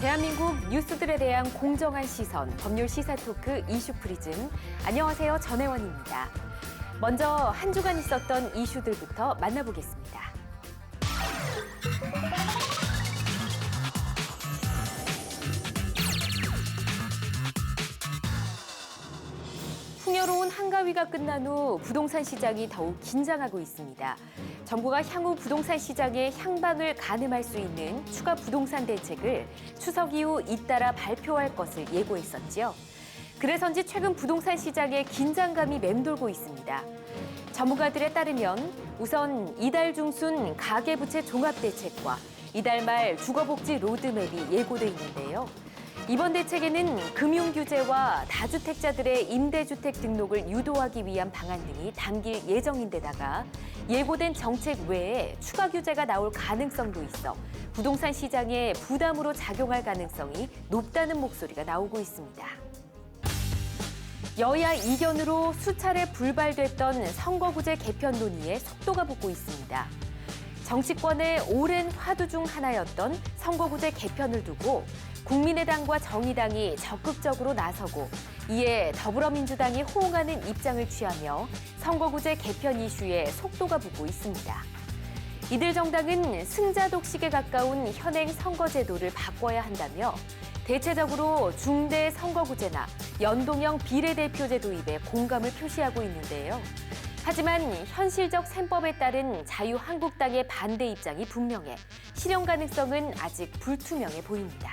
대한민국 뉴스들에 대한 공정한 시선, 법률 시사 토크 이슈 프리즘. 안녕하세요, 전혜원입니다. 먼저 한 주간 있었던 이슈들부터 만나보겠습니다. 풍요로운 한가위가 끝난 후 부동산 시장이 더욱 긴장하고 있습니다. 정부가 향후 부동산 시장의 향방을 가늠할 수 있는 추가 부동산 대책을 추석 이후 잇따라 발표할 것을 예고했었지요. 그래서인지 최근 부동산 시장에 긴장감이 맴돌고 있습니다. 전문가들에 따르면 우선 이달 중순 가계부채 종합대책과 이달 말 주거복지 로드맵이 예고돼 있는데요. 이번 대책에는 금융규제와 다주택자들의 임대주택 등록을 유도하기 위한 방안 등이 담길 예정인데다가 예고된 정책 외에 추가 규제가 나올 가능성도 있어 부동산 시장에 부담으로 작용할 가능성이 높다는 목소리가 나오고 있습니다. 여야 이견으로 수차례 불발됐던 선거구제 개편 논의에 속도가 붙고 있습니다. 정치권의 오랜 화두 중 하나였던 선거구제 개편을 두고 국민의당과 정의당이 적극적으로 나서고 이에 더불어민주당이 호응하는 입장을 취하며 선거구제 개편 이슈에 속도가 붙고 있습니다. 이들 정당은 승자 독식에 가까운 현행 선거제도를 바꿔야 한다며 대체적으로 중대 선거구제나 연동형 비례대표제 도입에 공감을 표시하고 있는데요. 하지만 현실적 셈법에 따른 자유한국당의 반대 입장이 분명해 실현 가능성은 아직 불투명해 보입니다.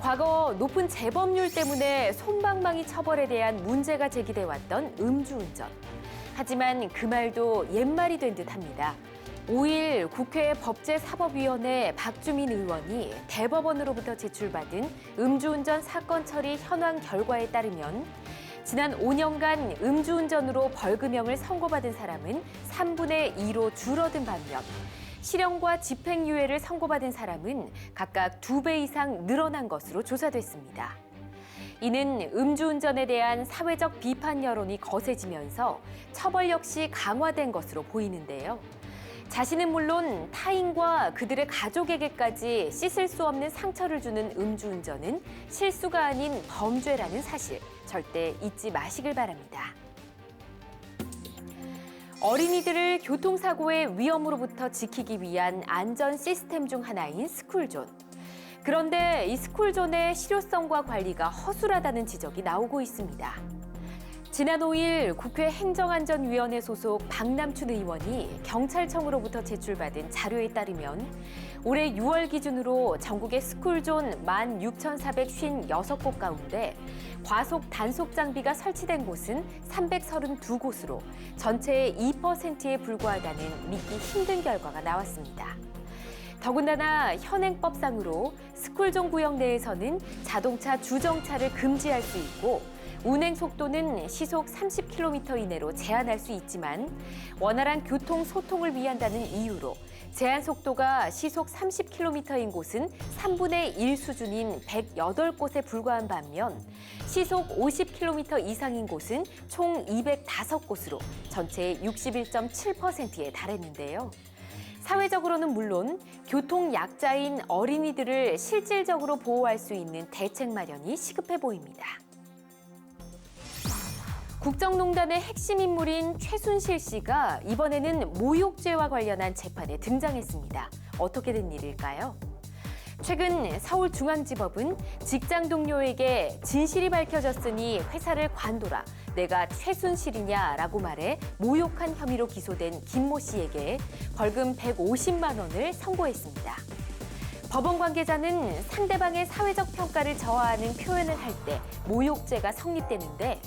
과거 높은 재범률 때문에 솜방망이 처벌에 대한 문제가 제기돼 왔던 음주운전. 하지만 그 말도 옛말이 된 듯합니다. 5일 국회 법제사법위원회 박주민 의원이 대법원으로부터 제출받은 음주운전 사건 처리 현황 결과에 따르면 지난 5년간 음주운전으로 벌금형을 선고받은 사람은 3분의 2로 줄어든 반면 실형과 집행유예를 선고받은 사람은 각각 2배 이상 늘어난 것으로 조사됐습니다. 이는 음주운전에 대한 사회적 비판 여론이 거세지면서 처벌 역시 강화된 것으로 보이는데요. 자신은 물론 타인과 그들의 가족에게까지 씻을 수 없는 상처를 주는 음주운전은 실수가 아닌 범죄라는 사실 절대 잊지 마시길 바랍니다. 어린이들을 교통사고의 위험으로부터 지키기 위한 안전 시스템 중 하나인 스쿨존. 그런데 이 스쿨존의 실효성과 관리가 허술하다는 지적이 나오고 있습니다. 지난 5일 국회 행정안전위원회 소속 박남춘 의원이 경찰청으로부터 제출받은 자료에 따르면 올해 6월 기준으로 전국의 스쿨존 16,456곳 가운데 과속 단속 장비가 설치된 곳은 332곳으로 전체의 2%에 불과하다는 믿기 힘든 결과가 나왔습니다. 더군다나 현행법상으로 스쿨존 구역 내에서는 자동차 주정차를 금지할 수 있고 운행 속도는 시속 30km 이내로 제한할 수 있지만 원활한 교통 소통을 위한다는 이유로 제한 속도가 시속 30km인 곳은 3분의 1 수준인 108곳에 불과한 반면 시속 50km 이상인 곳은 총 205곳으로 전체의 61.7%에 달했는데요. 사회적으로는 물론 교통 약자인 어린이들을 실질적으로 보호할 수 있는 대책 마련이 시급해 보입니다. 국정농단의 핵심 인물인 최순실 씨가 이번에는 모욕죄와 관련한 재판에 등장했습니다. 어떻게 된 일일까요? 최근 서울중앙지법은 직장 동료에게 진실이 밝혀졌으니 회사를 관둬라. 내가 최순실이냐라고 말해 모욕한 혐의로 기소된 김모 씨에게 벌금 150만 원을 선고했습니다. 법원 관계자는 상대방의 사회적 평가를 저하하는 표현을 할 때 모욕죄가 성립되는데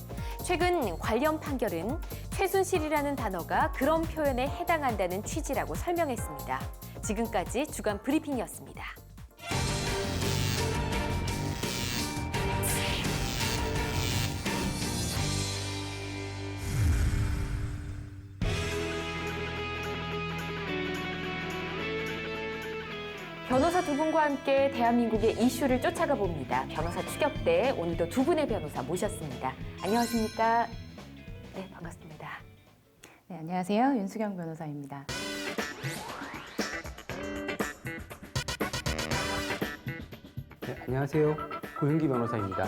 최근 관련 판결은 최순실이라는 단어가 그런 표현에 해당한다는 취지라고 설명했습니다. 지금까지 주간 브리핑이었습니다. 변호사 두 분과 함께 대한민국의 이슈를 쫓아가 봅니다. 변호사 추격대, 오늘도 두 분의 변호사 모셨습니다. 안녕하십니까? 네, 반갑습니다. 네, 안녕하세요. 윤수경 변호사입니다. 안녕하세요. 고윤기 변호사입니다.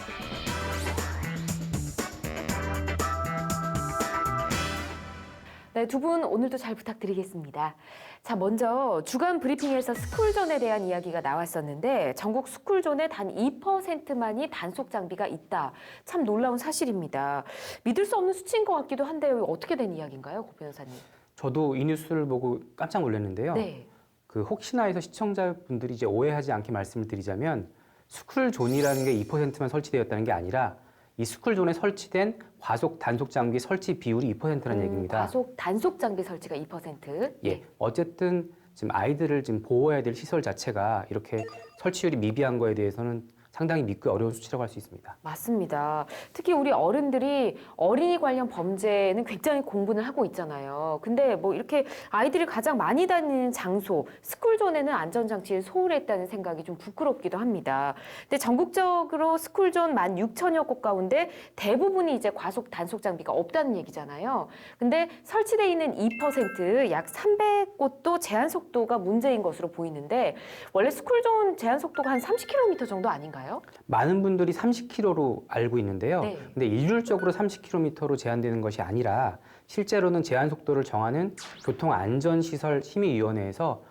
네, 두 분 오늘도 잘 부탁드리겠습니다. 자, 먼저 주간 브리핑에서 스쿨존에 대한 이야기가 나왔었는데 전국 스쿨존에 단 2%만이 단속 장비가 있다. 참 놀라운 사실입니다. 믿을 수 없는 수치인 것 같기도 한데 어떻게 된 이야기인가요, 고 변호사님? 저도 이 뉴스를 보고 깜짝 놀랐는데요. 네. 그 혹시나 해서 시청자분들이 이제 오해하지 않게 말씀을 드리자면 스쿨존이라는 게 2%만 설치되었다는 게 아니라 이 스쿨존에 설치된 과속 단속 장비 설치 비율이 2%라는 얘기입니다. 과속 단속 장비 설치가 2%. 예, 어쨌든 지금 아이들을 지금 보호해야 될 시설 자체가 이렇게 설치율이 미비한 거에 대해서는 상당히 믿기 어려운 수치라고 할 수 있습니다. 맞습니다. 특히 우리 어른들이 어린이 관련 범죄는 굉장히 공분을 하고 있잖아요. 근데 뭐 이렇게 아이들이 가장 많이 다니는 장소, 스쿨존에는 안전장치를 소홀했다는 생각이 좀 부끄럽기도 합니다. 근데 전국적으로 스쿨존 16,000여 곳 가운데 대부분이 이제 과속 단속 장비가 없다는 얘기잖아요. 근데 설치되어 있는 2%, 약 300곳도 제한 속도가 문제인 것으로 보이는데 원래 스쿨존 제한 속도가 한 30km 정도 아닌가요? 많은 분들이 30km로 알고 있는데요. 네. 근데 일률적으로 30km로 제한되는 것이 아니라 실제로는 제한 속도를 정하는 교통안전시설심의위원회에서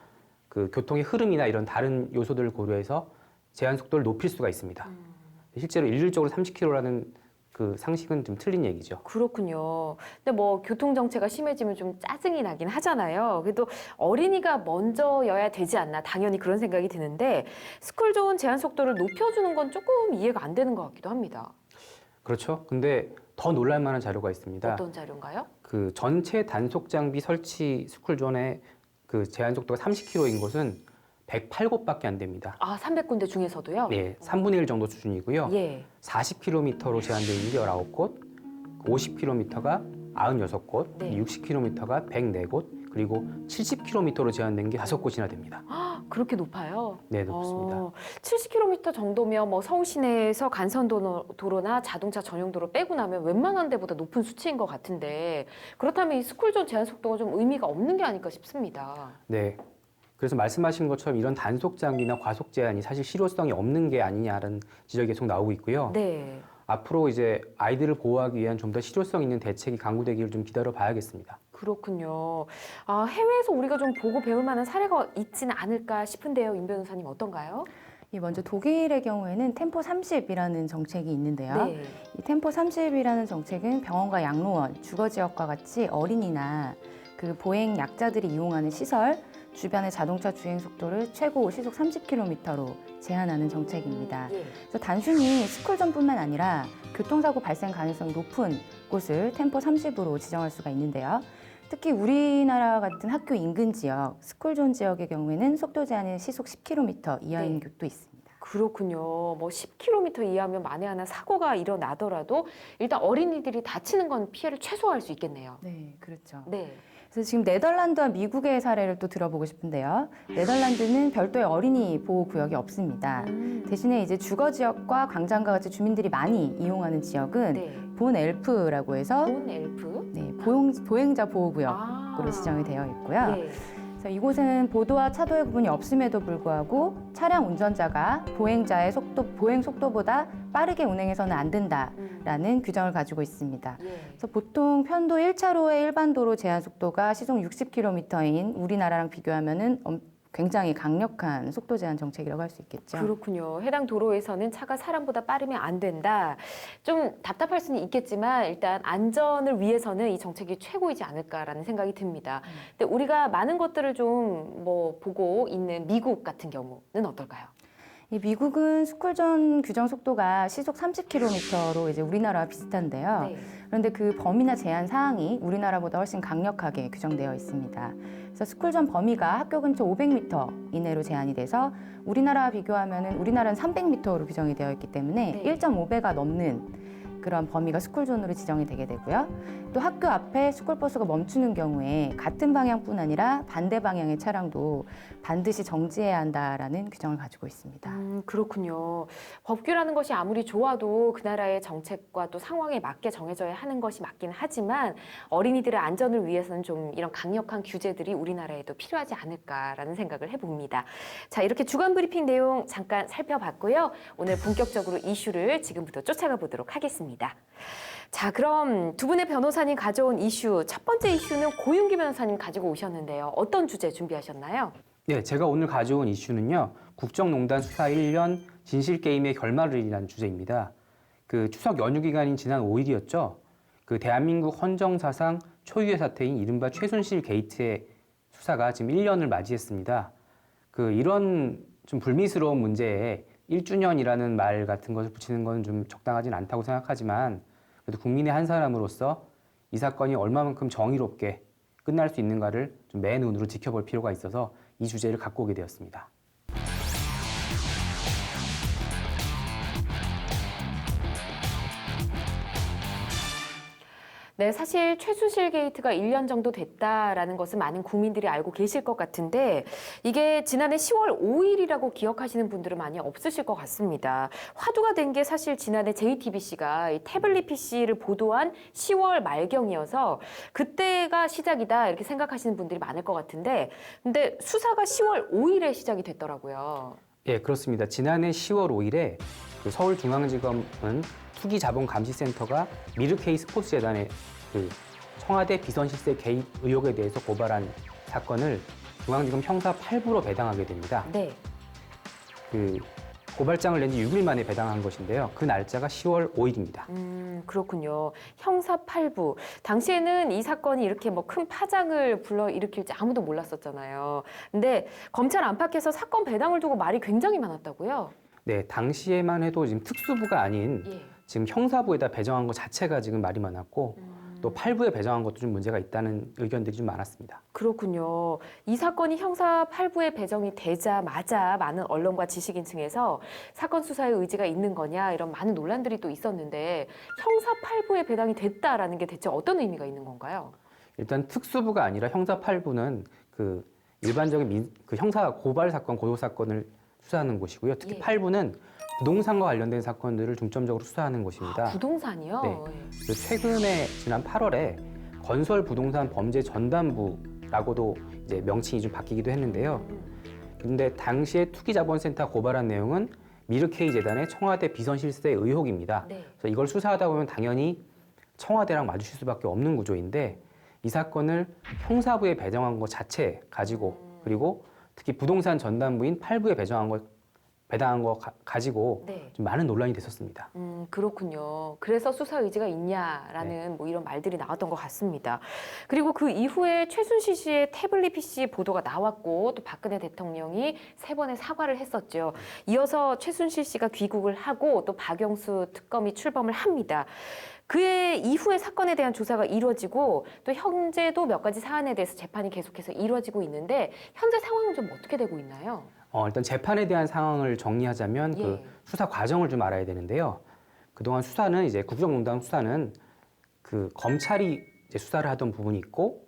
그 교통의 흐름이나 이런 다른 요소들을 고려해서 제한 속도를 높일 수가 있습니다. 실제로 일률적으로 30km라는 그 상식은 좀 틀린 얘기죠. 그렇군요. 근데 뭐 교통 정체가 심해지면 좀 짜증이 나긴 하잖아요. 그래도 어린이가 먼저여야 되지 않나 당연히 그런 생각이 드는데 스쿨존 제한 속도를 높여주는 건 조금 이해가 안 되는 것 같기도 합니다. 그렇죠. 근데 더 놀랄 만한 자료가 있습니다. 어떤 자료인가요? 그 전체 단속 장비 설치 스쿨존의 그 제한 속도가 30km인 곳은 108곳밖에 안 됩니다. 아, 300군데 중에서도요? 네, 3분의 1 정도 수준이고요. 예. 40km로 제한되어 있는 게 19곳, 50km가 96곳, 네. 60km가 104곳, 그리고 70km로 제한된 게 5곳이나 됩니다. 그렇게 높아요? 네, 높습니다. 70km 정도면 뭐 서울 시내에서 간선도로나 자동차 전용도로 빼고 나면 웬만한 데보다 높은 수치인 것 같은데 그렇다면 이 스쿨존 제한 속도가 좀 의미가 없는 게 아닐까 싶습니다. 네. 그래서 말씀하신 것처럼 이런 단속 장비나 과속 제한이 사실 실효성이 없는 게 아니냐라는 지적이 계속 나오고 있고요. 네. 앞으로 이제 아이들을 보호하기 위한 좀 더 실효성 있는 대책이 강구되기를 좀 기다려 봐야겠습니다. 그렇군요. 아, 해외에서 우리가 좀 보고 배울 만한 사례가 있지는 않을까 싶은데요. 임 변호사님 어떤가요? 먼저 독일의 경우에는 템포 30이라는 정책이 있는데요. 네. 이 템포 30이라는 정책은 병원과 양로원, 주거지역과 같이 어린이나 그 보행 약자들이 이용하는 시설, 주변의 자동차 주행 속도를 최고 시속 30km로 제한하는 정책입니다. 예. 그래서 단순히 스쿨존뿐만 아니라 교통사고 발생 가능성이 높은 곳을 템포 30으로 지정할 수가 있는데요. 특히 우리나라 같은 학교 인근 지역, 스쿨존 지역의 경우에는 속도 제한이 시속 10km 이하인 네. 곳도 있습니다. 그렇군요. 뭐 10km 이하면 만에 하나 사고가 일어나더라도 일단 어린이들이 다치는 건 피해를 최소화할 수 있겠네요. 네, 그렇죠. 네. 그래서 지금 네덜란드와 미국의 사례를 또 들어보고 싶은데요. 네덜란드는 별도의 어린이 보호 구역이 없습니다. 대신에 이제 주거 지역과 광장과 같이 주민들이 많이 이용하는 지역은 네. 본 엘프라고 해서 본 엘프? 네, 보행자 보호 구역으로 지정이 되어 있고요. 예. 그래서 이곳은 보도와 차도의 구분이 없음에도 불구하고 차량 운전자가 보행 속도보다 빠르게 운행해서는 안 된다라는 규정을 가지고 있습니다. 예. 그래서 보통 편도 1차로의 일반 도로 제한 속도가 시속 60km인 우리나라랑 비교하면은 굉장히 강력한 속도 제한 정책이라고 할 수 있겠죠. 그렇군요. 해당 도로에서는 차가 사람보다 빠르면 안 된다. 좀 답답할 수는 있겠지만 일단 안전을 위해서는 이 정책이 최고이지 않을까라는 생각이 듭니다. 근데 우리가 많은 것들을 좀 뭐 보고 있는 미국 같은 경우는 어떨까요? 이 미국은 스쿨존 규정 속도가 시속 30km로 이제 우리나라와 비슷한데요. 네. 그런데 그 범위나 제한 사항이 우리나라보다 훨씬 강력하게 규정되어 있습니다. 그래서 스쿨존 범위가 학교 근처 500m 이내로 제한이 돼서 우리나라와 비교하면은 우리나라는 300m로 규정이 되어 있기 때문에 네. 1.5배가 넘는 그런 범위가 스쿨존으로 지정이 되게 되고요. 또 학교 앞에 스쿨버스가 멈추는 경우에 같은 방향뿐 아니라 반대 방향의 차량도 반드시 정지해야 한다라는 규정을 가지고 있습니다. 그렇군요. 법규라는 것이 아무리 좋아도 그 나라의 정책과 또 상황에 맞게 정해져야 하는 것이 맞긴 하지만 어린이들의 안전을 위해서는 좀 이런 강력한 규제들이 우리나라에도 필요하지 않을까라는 생각을 해봅니다. 자, 이렇게 주간 브리핑 내용 잠깐 살펴봤고요. 오늘 본격적으로 이슈를 지금부터 쫓아가 보도록 하겠습니다. 자, 그럼 두 분의 변호사님 가져온 이슈, 첫 번째 이슈는 고윤기 변호사님 가지고 오셨는데요. 어떤 주제 준비하셨나요? 네, 제가 오늘 가져온 이슈는요. 국정농단 수사 1년 진실게임의 결말을이라는 주제입니다. 그 추석 연휴 기간인 지난 5일이었죠. 그 대한민국 헌정사상 초유의 사태인 이른바 최순실 게이트의 수사가 지금 1년을 맞이했습니다. 그 이런 좀 불미스러운 문제에 1주년이라는 말 같은 것을 붙이는 건 좀 적당하진 않다고 생각하지만 그래도 국민의 한 사람으로서 이 사건이 얼마만큼 정의롭게 끝날 수 있는가를 좀 맨 눈으로 지켜볼 필요가 있어서 이 주제를 갖고 오게 되었습니다. 네, 사실 최순실 게이트가 1년 정도 됐다라는 것은 많은 국민들이 알고 계실 것 같은데 이게 지난해 10월 5일이라고 기억하시는 분들은 많이 없으실 것 같습니다. 화두가 된 게 사실 지난해 JTBC가 이 태블릿 PC를 보도한 10월 말경이어서 그때가 시작이다 이렇게 생각하시는 분들이 많을 것 같은데 근데 수사가 10월 5일에 시작이 됐더라고요. 예, 그렇습니다. 지난해 10월 5일에 그 서울중앙지검은 투기자본감시센터가 미르케이 스포츠재단의 그 청와대 비선실세 개입 의혹에 대해서 고발한 사건을 중앙지검 형사 8부로 배당하게 됩니다. 네. 그 고발장을 낸 지 6일 만에 배당한 것인데요. 그 날짜가 10월 5일입니다. 그렇군요. 형사 8부. 당시에는 이 사건이 이렇게 뭐 큰 파장을 불러일으킬지 아무도 몰랐었잖아요. 근데 검찰 안팎에서 사건 배당을 두고 말이 굉장히 많았다고요? 네, 당시에만 해도 지금 특수부가 아닌 예. 지금 형사부에다 배정한 것 자체가 지금 말이 많았고 또 8부에 배정한 것도 좀 문제가 있다는 의견들이 좀 많았습니다. 그렇군요. 이 사건이 형사 8부에 배정이 되자마자 많은 언론과 지식인층에서 사건 수사에 의지가 있는 거냐 이런 많은 논란들이 또 있었는데 형사 8부에 배당이 됐다라는 게 대체 어떤 의미가 있는 건가요? 일단 특수부가 아니라 형사 8부는 그 일반적인 그 형사 고발 사건, 고소 사건을 수사하는 곳이고요. 특히 예. 8부는 부동산과 관련된 사건들을 중점적으로 수사하는 곳입니다. 부동산이요? 네. 최근에 지난 8월에 건설 부동산 범죄 전담부라고도 이제 명칭이 좀 바뀌기도 했는데요. 근데 당시에 투기자본센터 고발한 내용은 미르케이 재단의 청와대 비선실세 의혹입니다. 네. 그래서 이걸 수사하다 보면 당연히 청와대랑 마주칠 수밖에 없는 구조인데 이 사건을 형사부에 배정한 것 자체 가지고 그리고 특히 부동산 전담부인 8부에 배당한 거 가지고 네. 좀 많은 논란이 됐었습니다. 그렇군요. 그래서 수사 의지가 있냐라는 뭐 이런 말들이 나왔던 것 같습니다. 그리고 그 이후에 최순실 씨의 태블릿 PC 보도가 나왔고 또 박근혜 대통령이 3번의 사과를 했었죠. 이어서 최순실 씨가 귀국을 하고 또 박영수 특검이 출범을 합니다. 그의 이후의 사건에 대한 조사가 이루어지고 또 현재도 몇 가지 사안에 대해서 재판이 계속해서 이루어지고 있는데 현재 상황은 좀 어떻게 되고 있나요? 일단 재판에 대한 상황을 정리하자면 예. 그 수사 과정을 좀 알아야 되는데요. 그동안 수사는 이제 국정농단 수사는 그 검찰이 이제 수사를 하던 부분이 있고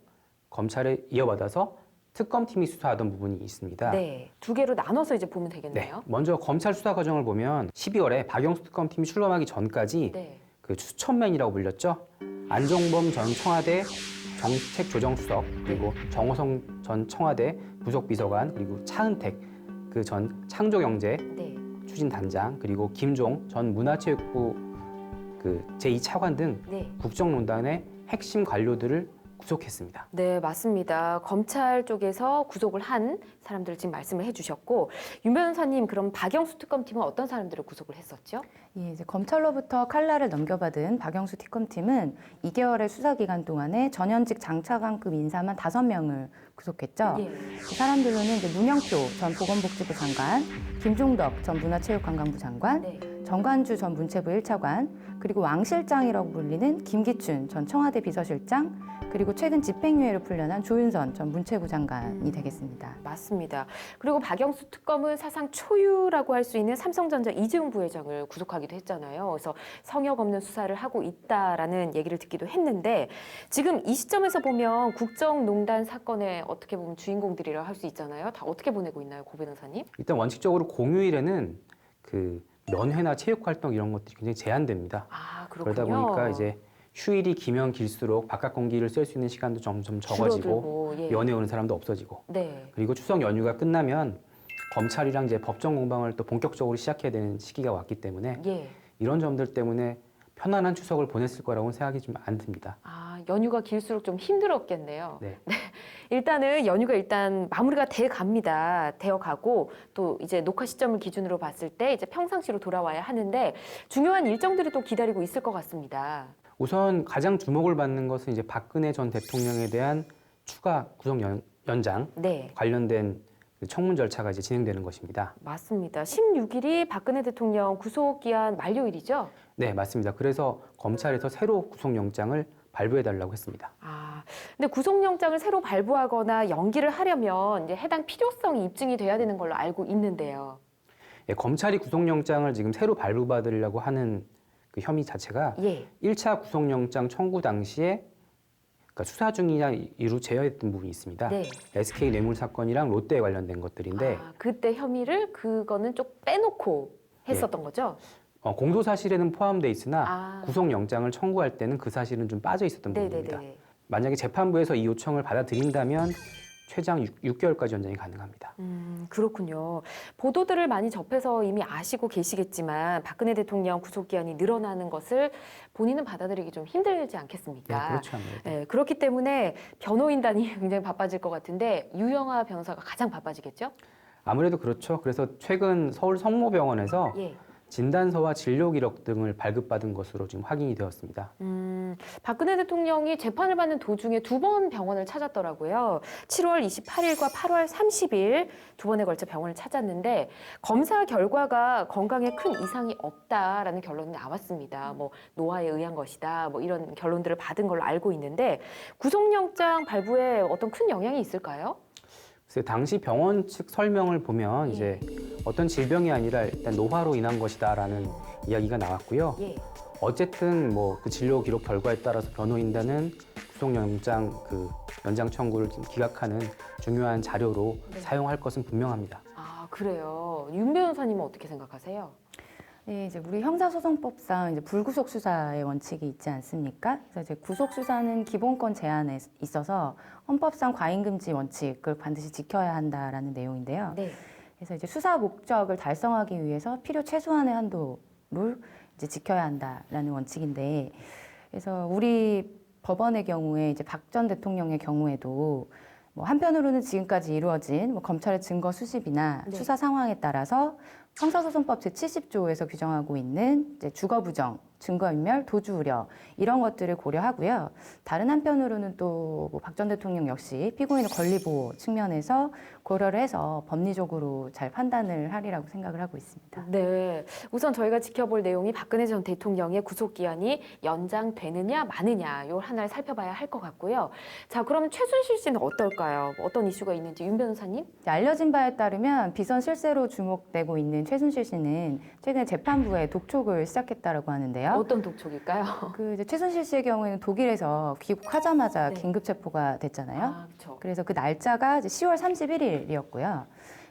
검찰에 이어받아서 특검팀이 수사하던 부분이 있습니다. 네, 두 개로 나눠서 이제 보면 네, 되겠네요. 먼저 검찰 수사 과정을 보면 12월에 박영수 특검팀이 출범하기 전까지 네. 그 추천맨이라고 불렸죠. 안종범 전 청와대 정책조정수석 그리고 정호성 전 청와대 부속비서관 그리고 차은택 그 전 창조경제 네. 추진단장 그리고 김종 전 문화체육부 그 제2차관 등 네. 국정농단의 핵심 관료들을 구속했습니다. 네, 맞습니다. 검찰 쪽에서 구속을 한 사람들을 지금 말씀을 해주셨고 윤 변호사님 그럼 박영수 특검팀은 어떤 사람들을 구속을 했었죠? 예, 이제 검찰로부터 칼날을 넘겨받은 박영수 특검팀은 2개월의 수사 기간 동안에 전현직 장차관급 인사만 5명을 구속했죠. 예. 그 사람들로는 이제 문영표 전 보건복지부 장관, 김종덕 전 문화체육관광부 장관, 네. 정관주 전 문체부 1차관, 그리고 왕 실장이라고 불리는 김기춘 전 청와대 비서실장, 그리고 최근 집행유예를 풀려난 조윤선 전 문체부 장관이 되겠습니다. 맞습니다. 그리고 박영수 특검은 사상 초유라고 할 수 있는 삼성전자 이재용 부회장을 구속하기도 했잖아요. 그래서 성역 없는 수사를 하고 있다라는 얘기를 듣기도 했는데 지금 이 시점에서 보면 국정농단 사건의 어떻게 보면 주인공들이라 할 수 있잖아요. 다 어떻게 보내고 있나요, 고 변호사님? 일단 원칙적으로 공휴일에는 그 면회나 체육 활동 이런 것들이 굉장히 제한됩니다. 아, 그렇군요. 그러다 보니까 이제 휴일이 길면 길수록 바깥 공기를 쐴 수 있는 시간도 점점 적어지고 줄어들고, 예. 면회 오는 사람도 없어지고 네. 그리고 추석 연휴가 끝나면 검찰이랑 이제 법정 공방을 또 본격적으로 시작해야 되는 시기가 왔기 때문에 예. 이런 점들 때문에 편안한 추석을 보냈을 거라고는 생각이 좀 안 듭니다. 아, 연휴가 길수록 좀 힘들었겠네요. 네. 일단은 연휴가 일단 마무리가 돼 갑니다. 되어 가고 또 이제 녹화 시점을 기준으로 봤을 때 이제 평상시로 돌아와야 하는데 중요한 일정들이 또 기다리고 있을 것 같습니다. 우선 가장 주목을 받는 것은 이제 박근혜 전 대통령에 대한 추가 구속 연장 네. 관련된 청문 절차가 이제 진행되는 것입니다. 맞습니다. 16일이 박근혜 대통령 구속기한 만료일이죠? 네, 맞습니다. 그래서 검찰에서 새로 구속영장을 발부해달라고 했습니다. 아, 근데 구속영장을 새로 발부하거나 연기를 하려면 이제 해당 필요성이 입증이 돼야 되는 걸로 알고 있는데요. 예, 검찰이 구속영장을 지금 새로 발부받으려고 하는 그 혐의 자체가 예. 1차 구속영장 청구 당시에 그러니까 수사 중이냐 이루 제어했던 부분이 있습니다. 네. SK 뇌물 사건이랑 롯데에 관련된 것들인데 아, 그때 혐의를 그거는 좀 빼놓고 했었던 거죠? 공소 사실에는 포함돼 있으나 아. 구속영장을 청구할 때는 그 사실은 좀 빠져 있었던 부분입니다. 네네네. 만약에 재판부에서 이 요청을 받아들인다면 최장 6개월까지 연장이 가능합니다. 그렇군요. 보도들을 많이 접해서 이미 아시고 계시겠지만 박근혜 대통령 구속기한이 늘어나는 것을 본인은 받아들이기 좀 힘들지 않겠습니까? 네, 그렇죠. 아무래도. 네, 그렇기 때문에 변호인단이 굉장히 바빠질 것 같은데 유영하 변호사가 가장 바빠지겠죠? 아무래도 그렇죠. 그래서 최근 서울 성모병원에서 예. 진단서와 진료 기록 등을 발급받은 것으로 지금 확인이 되었습니다. 박근혜 대통령이 재판을 받는 도중에 2번 병원을 찾았더라고요. 7월 28일과 8월 30일 2번에 걸쳐 병원을 찾았는데 검사 결과가 건강에 큰 이상이 없다라는 결론이 나왔습니다. 뭐 노화에 의한 것이다. 뭐 이런 결론들을 받은 걸로 알고 있는데 구속영장 발부에 어떤 큰 영향이 있을까요? 그래서 당시 병원 측 설명을 보면 이제 어떤 질병이 아니라 일단 노화로 인한 것이다라는 이야기가 나왔고요. 예. 어쨌든 뭐 그 진료 기록 결과에 따라서 변호인단은 구속영장 그 연장 청구를 기각하는 중요한 자료로 사용할 것은 분명합니다. 아, 그래요. 윤 변호사님은 어떻게 생각하세요? 네, 이제 우리 형사소송법상 이제 불구속 수사의 원칙이 있지 않습니까? 그래서 이제 구속 수사는 기본권 제한에 있어서 헌법상 과잉금지 원칙을 반드시 지켜야 한다라는 내용인데요. 네. 그래서 이제 수사 목적을 달성하기 위해서 필요 최소한의 한도를 이제 지켜야 한다라는 원칙인데, 그래서 우리 법원의 경우에 이제 박 전 대통령의 경우에도 뭐 한편으로는 지금까지 이루어진 뭐 검찰의 증거 수집이나 네. 수사 상황에 따라서 형사소송법 제70조에서 규정하고 있는 이제 주거 부정, 증거인멸, 도주 우려 이런 것들을 고려하고요. 다른 한편으로는 또 박 전 대통령 역시 피고인의 권리 보호 측면에서 고려를 해서 법리적으로 잘 판단을 하리라고 생각을 하고 있습니다. 네. 우선 저희가 지켜볼 내용이 박근혜 전 대통령의 구속기한이 연장되느냐 마느냐 요 하나를 살펴봐야 할 것 같고요. 자, 그럼 최순실 씨는 어떨까요? 어떤 이슈가 있는지 윤 변호사님? 알려진 바에 따르면 비선 실세로 주목되고 있는 최순실 씨는 최근에 재판부에 독촉을 시작했다라고 하는데요. 어떤 독촉일까요? 그 이제 최순실 씨의 경우에는 독일에서 귀국하자마자 네. 긴급 체포가 됐잖아요. 아, 그렇죠. 그래서 그 날짜가 이제 10월 31일이었고요.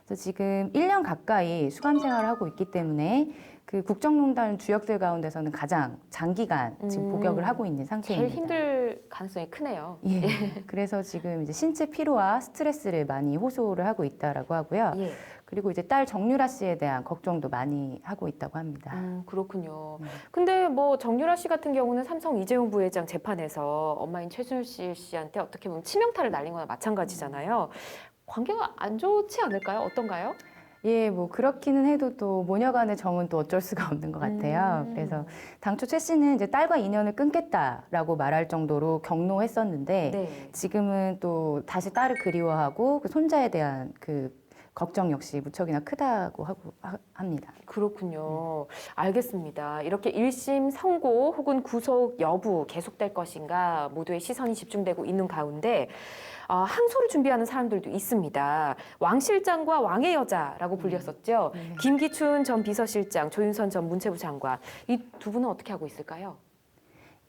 그래서 지금 1년 가까이 수감 생활을 하고 있기 때문에 그 국정농단 주역들 가운데서는 가장 장기간 지금 복역을 하고 있는 상태입니다. 제일 힘들 가능성이 크네요. 예. 그래서 지금 이제 신체 피로와 스트레스를 많이 호소를 하고 있다라고 하고요. 예. 그리고 이제 딸 정유라 씨에 대한 걱정도 많이 하고 있다고 합니다. 그렇군요. 근데 뭐 정유라 씨 같은 경우는 삼성 이재용 부회장 재판에서 엄마인 최순실 씨한테 어떻게 보면 치명타를 날린 거나 마찬가지잖아요. 관계가 안 좋지 않을까요? 어떤가요? 예, 뭐 그렇기는 해도 또 모녀간의 정은 또 어쩔 수가 없는 것 같아요. 그래서 당초 최 씨는 이제 딸과 인연을 끊겠다라고 말할 정도로 경로했었는데 네. 지금은 또 다시 딸을 그리워하고 그 손자에 대한 그 걱정 역시 무척이나 크다고 합니다. 그렇군요. 알겠습니다. 이렇게 1심 선고 혹은 구속 여부 계속될 것인가 모두의 시선이 집중되고 있는 가운데 항소를 준비하는 사람들도 있습니다. 왕 실장과 왕의 여자라고 불렸었죠. 김기춘 전 비서실장, 조윤선 전 문체부 장관. 이 두 분은 어떻게 하고 있을까요?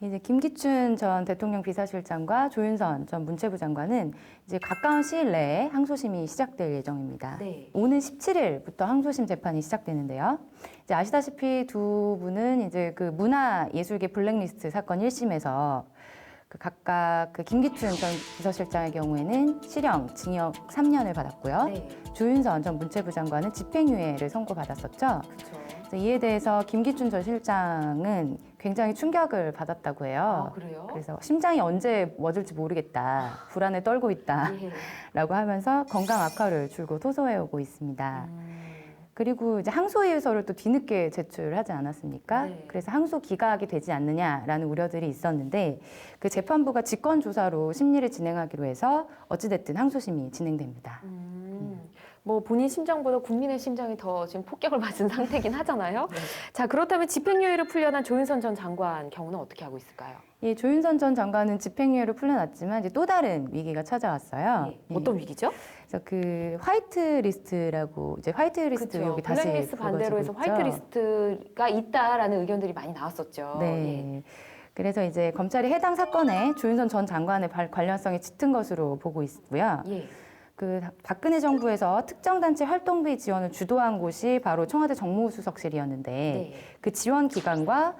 이제 김기춘 전 대통령 비서실장과 조윤선 전 문체부 장관은 이제 가까운 시일 내에 항소심이 시작될 예정입니다. 네. 오는 17일부터 항소심 재판이 시작되는데요. 이제 아시다시피 두 분은 이제 그 문화예술계 블랙리스트 사건 1심에서 각각 김기춘 전 비서실장의 경우에는 실형, 징역 3년을 받았고요. 네. 조윤선 전 문체부 장관은 집행유예를 선고받았었죠. 그렇죠. 그래서 이에 대해서 김기춘 전 실장은 굉장히 충격을 받았다고 해요. 그래요? 그래서 심장이 언제 멎을지 모르겠다, 불안에 떨고 예. 있다라고 하면서 건강 악화를 줄곧 호소해오고 있습니다. 그리고 이제 항소이유서를 또 뒤늦게 제출하지 않았습니까? 네. 그래서 항소 기각이 되지 않느냐라는 우려들이 있었는데 그 재판부가 직권 조사로 심리를 진행하기로 해서 어찌됐든 항소심이 진행됩니다. 뭐 본인 심정보다 국민의 심장이 더 지금 폭격을 맞은 상태긴 하잖아요. 자, 그렇다면 집행유예를 풀려난 조윤선 전 장관 경우는 어떻게 하고 있을까요? 이 조윤선 전 장관은 집행유예를 풀려났지만 이제 또 다른 위기가 찾아왔어요. 예. 어떤 위기죠? 그래서 그 화이트리스트라고 이제 화이트리스트 그렇죠. 의혹이 다시 블랙리스트 반대로 해서 불거지고 있죠. 화이트리스트가 있다라는 의견들이 많이 나왔었죠. 네. 예. 그래서 이제 검찰이 해당 사건에 조윤선 전 장관의 관련성이 짙은 것으로 보고 있고요. 예. 그 박근혜 정부에서 특정 단체 활동비 지원을 주도한 곳이 바로 청와대 정무수석실이었는데 네. 그 지원 기간과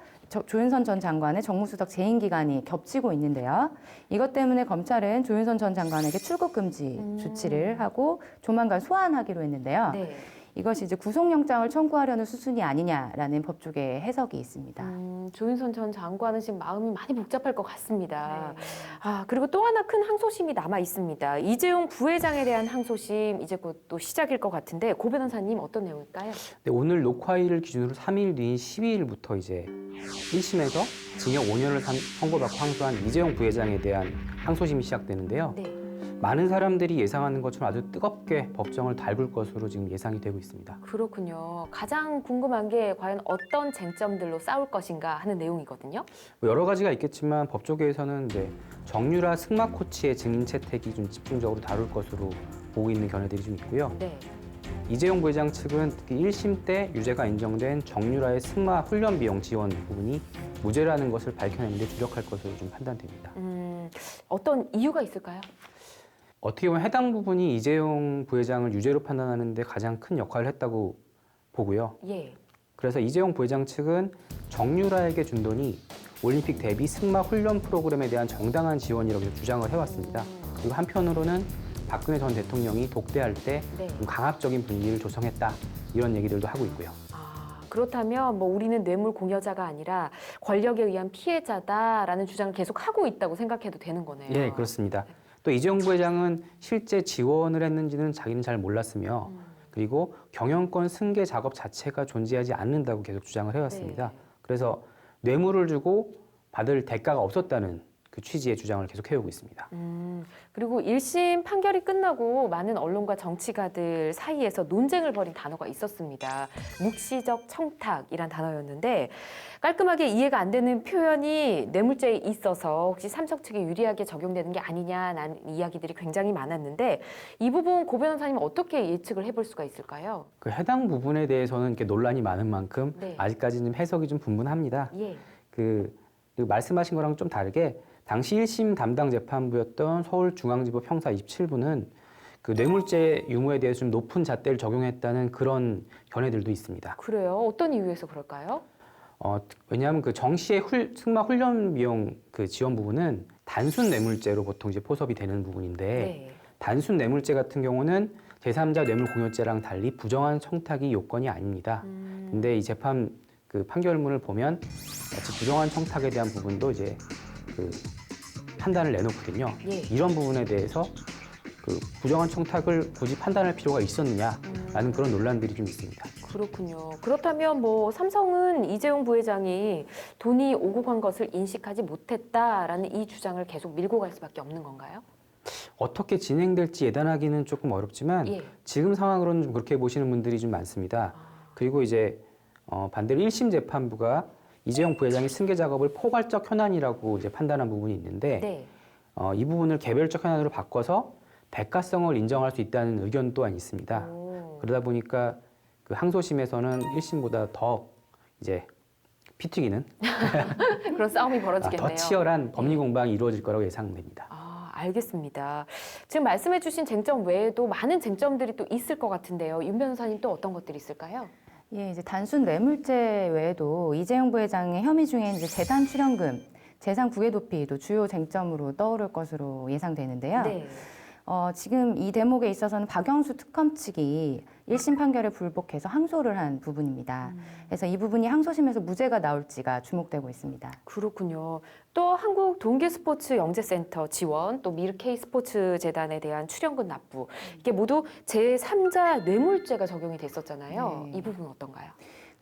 조윤선 전 장관의 정무수석 재임 기간이 겹치고 있는데요. 이것 때문에 검찰은 조윤선 전 장관에게 출국 금지 조치를 하고 조만간 소환하기로 했는데요. 네. 이것이 이제 구속영장을 청구하려는 수순이 아니냐라는 법조계 해석이 있습니다. 조윤선 전 장관은 지금 마음이 많이 복잡할 것 같습니다. 네. 그리고 또 하나 큰 항소심이 남아 있습니다. 이재용 부회장에 대한 항소심 이제 곧 또 시작일 것 같은데 고 변호사님 어떤 내용일까요? 네, 오늘 녹화일을 기준으로 3일 뒤인 12일부터 이제 1심에서 징역 5년을 선고받고 항소한 이재용 부회장에 대한 항소심이 시작되는데요. 네. 많은 사람들이 예상하는 것처럼 아주 뜨겁게 법정을 달굴 것으로 지금 예상이 되고 있습니다. 그렇군요. 가장 궁금한 게 과연 어떤 쟁점들로 싸울 것인가 하는 내용이거든요. 뭐 여러 가지가 있겠지만 법조계에서는 이제 정유라 승마 코치의 증인 채택이 좀 집중적으로 다룰 것으로 보고 있는 견해들이 좀 있고요. 네. 이재용 부회장 측은 특히 1심 때 유죄가 인정된 정유라의 승마 훈련 비용 지원 부분이 무죄라는 것을 밝혀내는 데 주력할 것으로 좀 판단됩니다. 어떤 이유가 있을까요? 어떻게 보면 해당 부분이 이재용 부회장을 유죄로 판단하는 데 가장 큰 역할을 했다고 보고요. 예. 그래서 이재용 부회장 측은 정유라에게 준 돈이 올림픽 대비 승마 훈련 프로그램에 대한 정당한 지원이라고 주장을 해왔습니다. 그리고 한편으로는 박근혜 전 대통령이 독대할 때 네. 좀 강압적인 분위기를 조성했다 이런 얘기들도 하고 있고요. 그렇다면 뭐 우리는 뇌물 공여자가 아니라 권력에 의한 피해자다라는 주장을 계속 하고 있다고 생각해도 되는 거네요. 네, 그렇습니다. 또 이재용 부회장은 실제 지원을 했는지는 자기는 잘 몰랐으며 그리고 경영권 승계 작업 자체가 존재하지 않는다고 계속 주장을 해왔습니다. 네. 그래서 뇌물을 주고 받을 대가가 없었다는 그 취지의 주장을 계속 해오고 있습니다. 그리고 1심 판결이 끝나고 많은 언론과 정치가들 사이에서 논쟁을 벌인 단어가 있었습니다. 묵시적 청탁이란 단어였는데 깔끔하게 이해가 안 되는 표현이 뇌물죄에 있어서 혹시 삼성 측에 유리하게 적용되는 게 아니냐라는 이야기들이 굉장히 많았는데 이 부분 고 변호사님 어떻게 예측을 해볼 수가 있을까요? 그 해당 부분에 대해서는 이렇게 논란이 많은 만큼 네. 아직까지는 해석이 좀 분분합니다. 예. 그 말씀하신 거랑 좀 다르게 당시 1심 담당 재판부였던 서울중앙지법 형사 27부는 그 뇌물죄 유무에 대해서 좀 높은 잣대를 적용했다는 그런 견해들도 있습니다. 그래요? 어떤 이유에서 그럴까요? 왜냐하면 그 정 씨의 승마 훈련 비용 그 지원 부분은 단순 뇌물죄로 보통 이제 포섭이 되는 부분인데 네. 단순 뇌물죄 같은 경우는 제3자 뇌물 공여죄랑 달리 부정한 청탁이 요건이 아닙니다. 근데 이 재판 그 판결문을 보면 마치 부정한 청탁에 대한 부분도 이제 그 판단을 내놓거든요. 예. 이런 부분에 대해서 그 부정한 청탁을 굳이 판단할 필요가 있었느냐라는 그런 논란들이 좀 있습니다. 그렇군요. 그렇다면 뭐 삼성은 이재용 부회장이 돈이 오고 간 것을 인식하지 못했다라는 이 주장을 계속 밀고 갈 수밖에 없는 건가요? 어떻게 진행될지 예단하기는 조금 어렵지만 예. 지금 상황으로는 좀 그렇게 보시는 분들이 좀 많습니다. 그리고 이제 반대로 1심 재판부가 이재용 부회장의 승계 작업을 포괄적 현안이라고 이제 판단한 부분이 있는데 네. 이 부분을 개별적 현안으로 바꿔서 백가성을 인정할 수 있다는 의견 또한 있습니다. 오. 그러다 보니까 그 항소심에서는 1심보다 더 이제 피 튀기는 그런 싸움이 벌어지겠네요. 더 치열한 법리 공방이 이루어질 거라고 예상됩니다. 아, 알겠습니다. 지금 말씀해주신 쟁점 외에도 많은 쟁점들이 또 있을 것 같은데요. 윤 변호사님 또 어떤 것들이 있을까요? 예, 이제 단순 뇌물죄 외에도 이재용 부회장의 혐의 중에 이제 재단 출연금, 재산 부계 도피도 주요 쟁점으로 떠오를 것으로 예상되는데요. 네. 지금 이 대목에 있어서는 박영수 특검 측이 1심 판결에 불복해서 항소를 한 부분입니다. 그래서 이 부분이 항소심에서 무죄가 나올지가 주목되고 있습니다. 그렇군요. 또 한국 동계스포츠 영재센터 지원, 또 미르K 스포츠재단에 대한 출연금 납부, 이게 모두 제3자 뇌물죄가 적용이 됐었잖아요. 네. 이 부분은 어떤가요?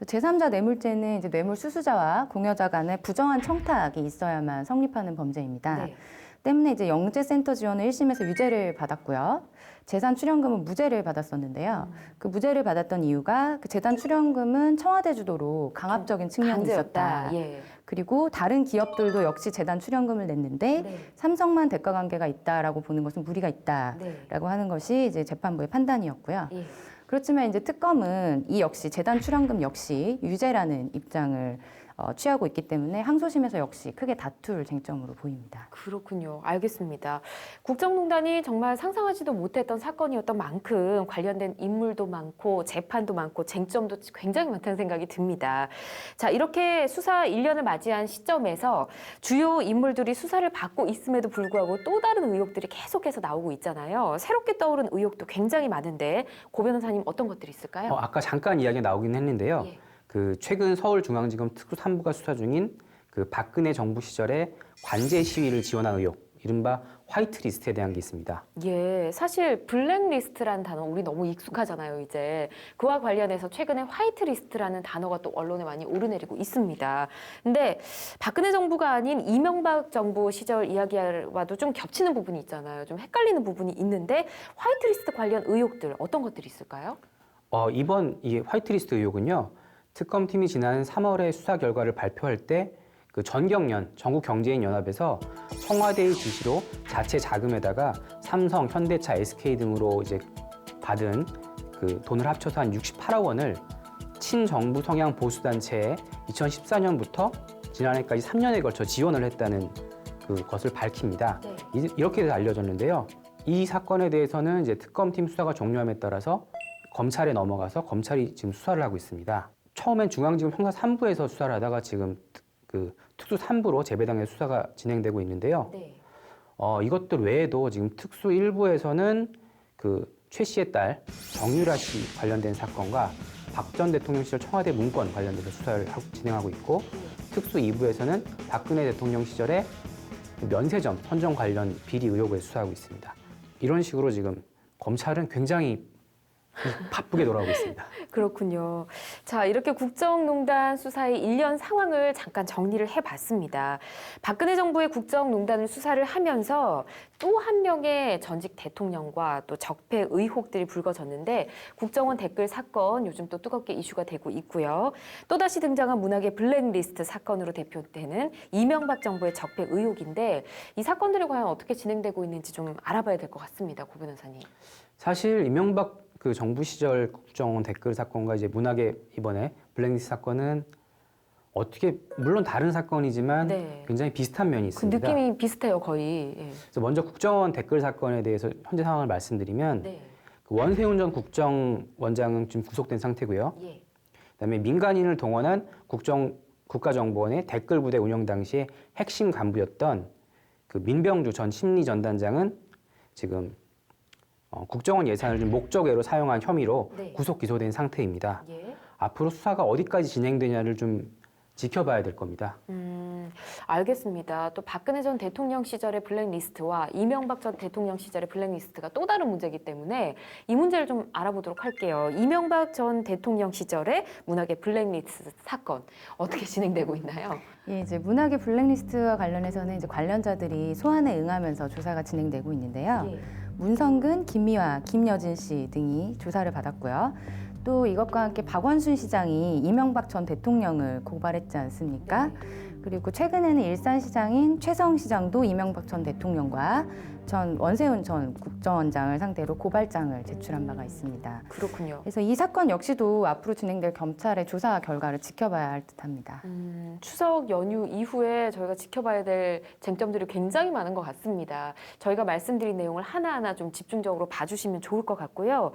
제3자 뇌물죄는 이제 뇌물 수수자와 공여자 간에 부정한 청탁이 있어야만 성립하는 범죄입니다. 네. 때문에 이제 영재센터 지원은 1심에서 유죄를 받았고요. 재산 출연금은 무죄를 받았었는데요. 그 무죄를 받았던 이유가 그 재단 출연금은 청와대 주도로 강압적인 측면이 있었다. 강제였다. 예. 그리고 다른 기업들도 역시 재단 출연금을 냈는데 네. 삼성만 대가 관계가 있다라고 보는 것은 무리가 있다라고 네. 하는 것이 이제 재판부의 판단이었고요. 예. 그렇지만 이제 특검은 이 역시 재단 출연금 역시 유죄라는 입장을 취하고 있기 때문에 항소심에서 역시 크게 다툴 쟁점으로 보입니다. 그렇군요. 알겠습니다. 국정농단이 정말 상상하지도 못했던 사건이었던 만큼 관련된 인물도 많고 재판도 많고 쟁점도 굉장히 많다는 생각이 듭니다. 자, 이렇게 수사 1년을 맞이한 시점에서 주요 인물들이 수사를 받고 있음에도 불구하고 또 다른 의혹들이 계속해서 나오고 있잖아요. 새롭게 떠오른 의혹도 굉장히 많은데 고 변호사님 어떤 것들이 있을까요? 아까 잠깐 이야기 나오긴 했는데요. 예. 그 최근 서울중앙지검 특수 3부가 수사 중인 그 박근혜 정부 시절에 관제 시위를 지원한 의혹, 이른바 화이트리스트에 대한 게 있습니다. 예, 사실 블랙리스트라는 단어 우리 너무 익숙하잖아요, 이제. 그와 관련해서 최근에 화이트리스트라는 단어가 또 언론에 많이 오르내리고 있습니다. 근데 박근혜 정부가 아닌 이명박 정부 시절 이야기와도 좀 겹치는 부분이 있잖아요. 좀 헷갈리는 부분이 있는데 화이트리스트 관련 의혹들 어떤 것들이 있을까요? 이번 이 화이트리스트 의혹은요. 특검팀이 지난 3월에 수사 결과를 발표할 때 그 전경련 전국경제인연합에서 청와대의 지시로 자체 자금에다가 삼성, 현대차, SK 등으로 이제 받은 그 돈을 합쳐서 한 68억 원을 친정부 성향 보수 단체에 2014년부터 지난해까지 3년에 걸쳐 지원을 했다는 그것을 밝힙니다. 네. 이렇게 돼서 알려졌는데요. 이 사건에 대해서는 이제 특검팀 수사가 종료함에 따라서 검찰에 넘어가서 검찰이 지금 수사를 하고 있습니다. 처음엔 중앙지검 형사 3부에서 수사를 하다가 지금 그 특수 3부로 재배당해서 수사가 진행되고 있는데요. 네. 이것들 외에도 지금 특수 1부에서는 그 최 씨의 딸 정유라 씨 관련된 사건과 박 전 대통령 시절 청와대 문건 관련돼서 수사를 진행하고 있고 특수 2부에서는 박근혜 대통령 시절에 면세점 선정 관련 비리 의혹을 수사하고 있습니다. 이런 식으로 지금 검찰은 굉장히 바쁘게 돌아오고 있습니다. 그렇군요. 자, 이렇게 국정농단 수사의 1년 상황을 잠깐 정리를 해봤습니다. 박근혜 정부의 국정농단을 수사를 하면서 또 한 명의 전직 대통령과 또 적폐 의혹들이 불거졌는데 국정원 댓글 사건 요즘 또 뜨겁게 이슈가 되고 있고요. 또다시 등장한 문학의 블랙리스트 사건으로 대표되는 이명박 정부의 적폐 의혹인데 이 사건들이 과연 어떻게 진행되고 있는지 좀 알아봐야 될 것 같습니다. 고 변호사님. 사실 이명박 그 정부 시절 국정원 댓글 사건과 이제 문학의 이번에 블랙리스트 사건은 어떻게 물론 다른 사건이지만 네. 굉장히 비슷한 면이 그 있습니다. 느낌이 비슷해요, 거의. 예. 그래서 먼저 국정원 댓글 사건에 대해서 현재 상황을 말씀드리면 네. 그 원세훈 전 국정원장은 지금 구속된 상태고요. 예. 그다음에 민간인을 동원한 국가정보원의 댓글 부대 운영 당시에 핵심 간부였던 그 민병주 전 심리전단장은 지금 국정원 예산을 좀 목적외로 사용한 혐의로 네. 구속 기소된 상태입니다. 예. 앞으로 수사가 어디까지 진행되냐를 좀 지켜봐야 될 겁니다. 알겠습니다. 또 박근혜 전 대통령 시절의 블랙리스트와 이명박 전 대통령 시절의 블랙리스트가 또 다른 문제이기 때문에 이 문제를 좀 알아보도록 할게요. 이명박 전 대통령 시절의 문학의 블랙리스트 사건 어떻게 진행되고 있나요? 예, 이제 문학의 블랙리스트와 관련해서는 이제 관련자들이 소환에 응하면서 조사가 진행되고 있는데요. 예. 문성근, 김미화, 김여진 씨 등이 조사를 받았고요. 또 이것과 함께 박원순 시장이 이명박 전 대통령을 고발했지 않습니까? 그리고 최근에는 일산시장인 최성 시장도 이명박 전 대통령과 전 원세훈 전 국정원장을 상대로 고발장을 제출한 바가 있습니다. 그렇군요. 그래서 이 사건 역시도 앞으로 진행될 검찰의 조사 결과를 지켜봐야 할 듯합니다. 추석 연휴 이후에 저희가 지켜봐야 될 쟁점들이 굉장히 많은 것 같습니다. 저희가 말씀드린 내용을 하나하나 좀 집중적으로 봐주시면 좋을 것 같고요.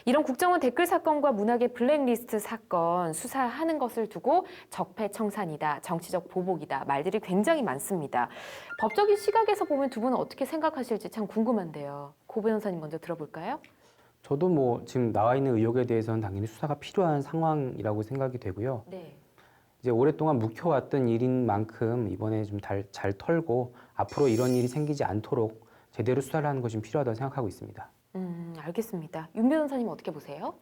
이런 국정원 댓글 사건과 문학의 블랙리스트 사건 수사하는 것을 두고 적폐청산이다, 정치적 보복이다 말들이 굉장히 많습니다. 법적인 시각에서 보면 두 분은 어떻게 생각하실지 참 궁금한데요. 고 변호사님 먼저 들어볼까요? 저도 뭐 지금 나와 있는 의혹에 대해서는 당연히 수사가 필요한 상황이라고 생각이 되고요. 네. 이제 오랫동안 묵혀왔던 일인 만큼 이번에 좀 잘 털고 앞으로 이런 일이 생기지 않도록 제대로 수사를 하는 것이 좀 필요하다고 생각하고 있습니다. 알겠습니다. 윤 변호사님 어떻게 보세요?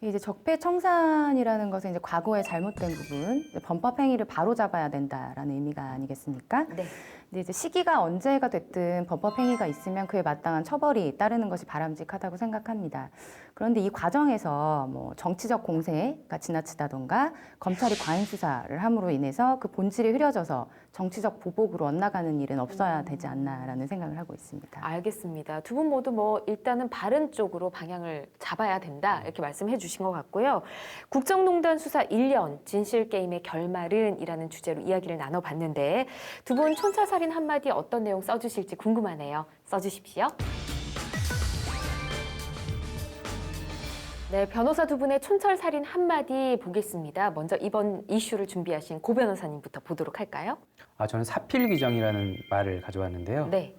이제 적폐청산이라는 것은 이제 과거의 잘못된 부분, 이제 범법 행위를 바로잡아야 된다라는 의미가 아니겠습니까? 네. 근데 이제 시기가 언제가 됐든 범법 행위가 있으면 그에 마땅한 처벌이 따르는 것이 바람직하다고 생각합니다. 그런데 이 과정에서 뭐 정치적 공세가 지나치다던가 검찰이 과잉 수사를 함으로 인해서 그 본질이 흐려져서 정치적 보복으로 엇나가는 일은 없어야 되지 않나라는 생각을 하고 있습니다. 알겠습니다. 두 분 모두 뭐 일단은 바른 쪽으로 방향을 잡아야 된다 이렇게 말씀해 주신 것 같고요. 국정농단 수사 1년 진실게임의 결말은 이라는 주제로 이야기를 나눠봤는데 두 분 촌철살인 한마디 어떤 내용 써주실지 궁금하네요. 써주십시오. 네, 변호사 두 분의 촌철살인 한마디 보겠습니다. 먼저 이번 이슈를 준비하신 고 변호사님부터 보도록 할까요? 저는 사필 규정이라는 말을 가져왔는데요. 네.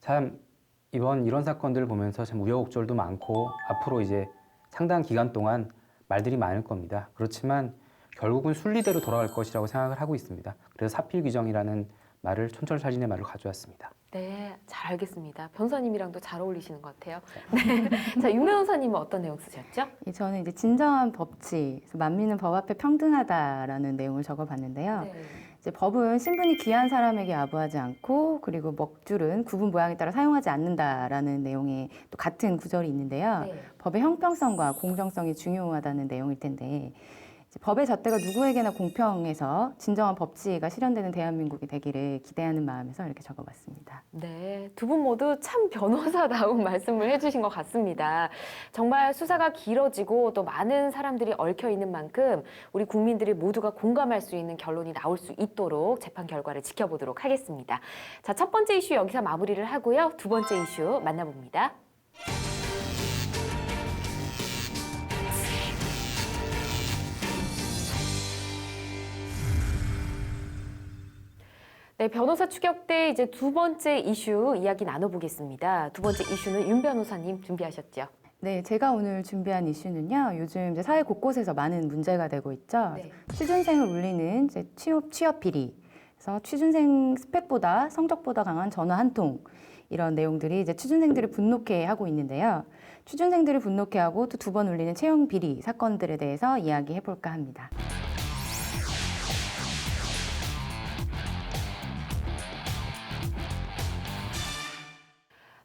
참 이런 사건들을 보면서 참 우여곡절도 많고 앞으로 이제 상당한 기간 동안 말들이 많을 겁니다. 그렇지만 결국은 순리대로 돌아갈 것이라고 생각을 하고 있습니다. 그래서 사필 규정이라는 말을 촌철살인의 말로 가져왔습니다. 네, 잘 알겠습니다. 변호사님이랑도 잘 어울리시는 것 같아요. 네. 자, 윤 변호사님은 어떤 내용 쓰셨죠? 저는 이제 진정한 법치, 그래서 만민은 법 앞에 평등하다라는 내용을 적어봤는데요. 네. 이제 법은 신분이 귀한 사람에게 아부하지 않고 그리고 먹줄은 구분 모양에 따라 사용하지 않는다라는 내용의 또 같은 구절이 있는데요. 네. 법의 형평성과 공정성이 중요하다는 내용일 텐데 이제 법의 잣대가 누구에게나 공평해서 진정한 법치가 실현되는 대한민국이 되기를 기대하는 마음에서 이렇게 적어봤습니다. 네, 두 분 모두 참 변호사다운 말씀을 해주신 것 같습니다. 정말 수사가 길어지고 또 많은 사람들이 얽혀 있는 만큼 우리 국민들이 모두가 공감할 수 있는 결론이 나올 수 있도록 재판 결과를 지켜보도록 하겠습니다. 자, 첫 번째 이슈 여기서 마무리를 하고요. 두 번째 이슈 만나봅니다. 네, 변호사 추격대 이제 두 번째 이슈 이야기 나눠보겠습니다. 두 번째 이슈는 윤 변호사님 준비하셨죠? 네, 제가 오늘 준비한 이슈는요. 요즘 이제 사회 곳곳에서 많은 문제가 되고 있죠. 네. 취준생을 울리는 이제 취업 비리. 그래서 취준생 스펙보다 성적보다 강한 전화 한 통. 이런 내용들이 이제 취준생들을 분노케 하고 있는데요. 취준생들을 분노케 하고 또 두 번 울리는 채용 비리 사건들에 대해서 이야기해 볼까 합니다.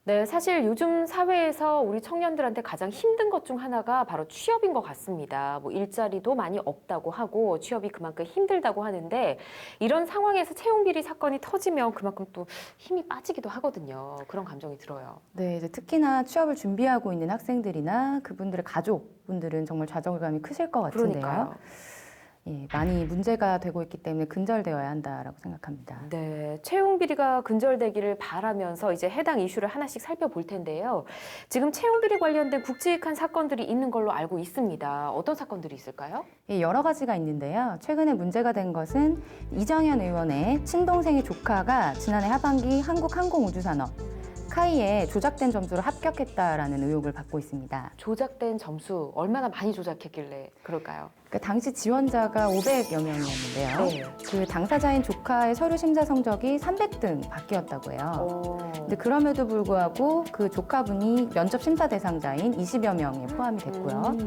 네, 사실 요즘 사회에서 우리 청년들한테 가장 힘든 것 중 하나가 바로 취업인 것 같습니다. 뭐 일자리도 많이 없다고 하고 취업이 그만큼 힘들다고 하는데 이런 상황에서 채용 비리 사건이 터지면 그만큼 또 힘이 빠지기도 하거든요. 그런 감정이 들어요. 네, 이제 특히나 취업을 준비하고 있는 학생들이나 그분들의 가족분들은 정말 좌절감이 크실 것 같은데요. 그러니까요. 예, 많이 문제가 되고 있기 때문에 근절되어야 한다라고 생각합니다. 네, 채용 비리가 근절되기를 바라면서 이제 해당 이슈를 하나씩 살펴볼 텐데요. 지금 채용 비리 관련된 굵직한 사건들이 있는 걸로 알고 있습니다. 어떤 사건들이 있을까요? 예, 여러 가지가 있는데요. 최근에 문제가 된 것은 이정현 의원의 친동생의 조카가 지난해 하반기 한국항공우주산업 카이에 조작된 점수로 합격했다라는 의혹을 받고 있습니다. 조작된 점수 얼마나 많이 조작했길래 그럴까요? 그러니까 당시 지원자가 500여 명이었는데요. 네. 그 당사자인 조카의 서류 심사 성적이 300등 밖이었다고 해요. 근데 그럼에도 불구하고 그 조카분이 면접 심사 대상자인 20여 명에 포함이 됐고요.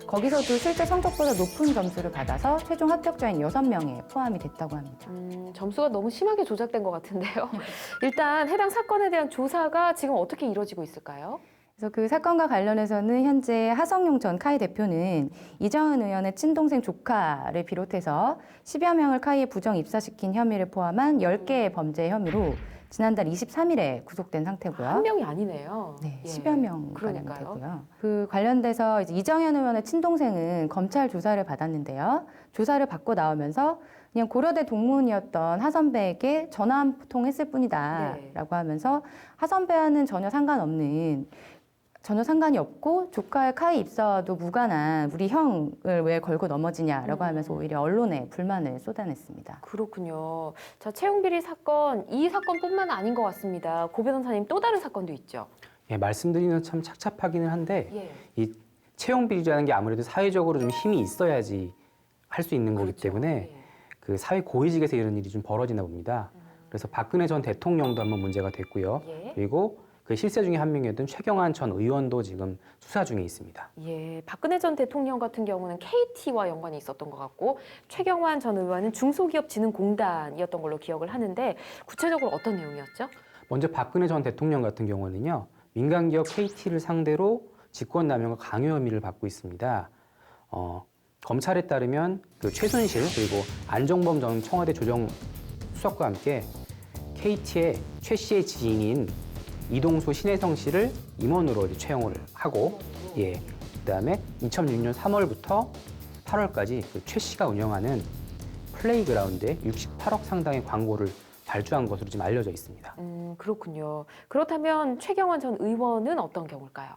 거기서도 실제 성적보다 높은 점수를 받아서 최종 합격자인 6명에 포함이 됐다고 합니다. 점수가 너무 심하게 조작된 것 같은데요. 일단 해당 사건에 대한 조사가 지금 어떻게 이루어지고 있을까요? 그래서 그 사건과 관련해서는 현재 하성룡 전 카이 대표는 이정은 의원의 친동생 조카를 비롯해서 10여 명을 카이에 부정 입사시킨 혐의를 포함한 10개의 범죄 혐의로 지난달 23일에 구속된 상태고요. 한 명이 아니네요. 네, 예. 10여 명 그러니까요. 되고요. 그 관련돼서 이제 이정현 의원의 친동생은 검찰 조사를 받았는데요. 조사를 받고 나오면서 그냥 고려대 동문이었던 하 선배에게 전화 한 통 했을 뿐이다라고 네. 하면서 하 선배와는 전혀 상관이 없고 조카의 카이 입사와도 무관한 우리 형을 왜 걸고 넘어지냐라고 하면서 오히려 언론에 불만을 쏟아냈습니다. 그렇군요. 자, 채용비리 사건, 이 사건뿐만 아닌 것 같습니다. 고 변호사님 또 다른 사건도 있죠. 예, 말씀드리는 참 착잡하기는 한데 예. 이 채용 비리라는 게 아무래도 사회적으로 좀 힘이 있어야지 할 수 있는 거기 그렇죠. 때문에 예. 그 사회 고위직에서 이런 일이 좀 벌어지나 봅니다. 그래서 박근혜 전 대통령도 한번 문제가 됐고요. 예. 그리고 그 실세 중에 한 명이었던 최경환 전 의원도 지금 수사 중에 있습니다. 예, 박근혜 전 대통령 같은 경우는 KT와 연관이 있었던 것 같고 최경환 전 의원은 중소기업진흥공단이었던 걸로 기억을 하는데 구체적으로 어떤 내용이었죠? 먼저 박근혜 전 대통령 같은 경우는요. 민간기업 KT를 상대로 직권남용과 강요 혐의를 받고 있습니다. 검찰에 따르면 그 최순실 그리고 안종범 전 청와대 조정수석과 함께 KT의 최 씨의 지인인 이동수 신혜성 씨를 임원으로 이제 채용을 하고, 예, 그다음에 2006년 3월부터 8월까지 그 최 씨가 운영하는 플레이그라운드에 68억 상당의 광고를 발주한 것으로 지금 알려져 있습니다. 그렇군요. 그렇다면 최경환 전 의원은 어떤 경우일까요?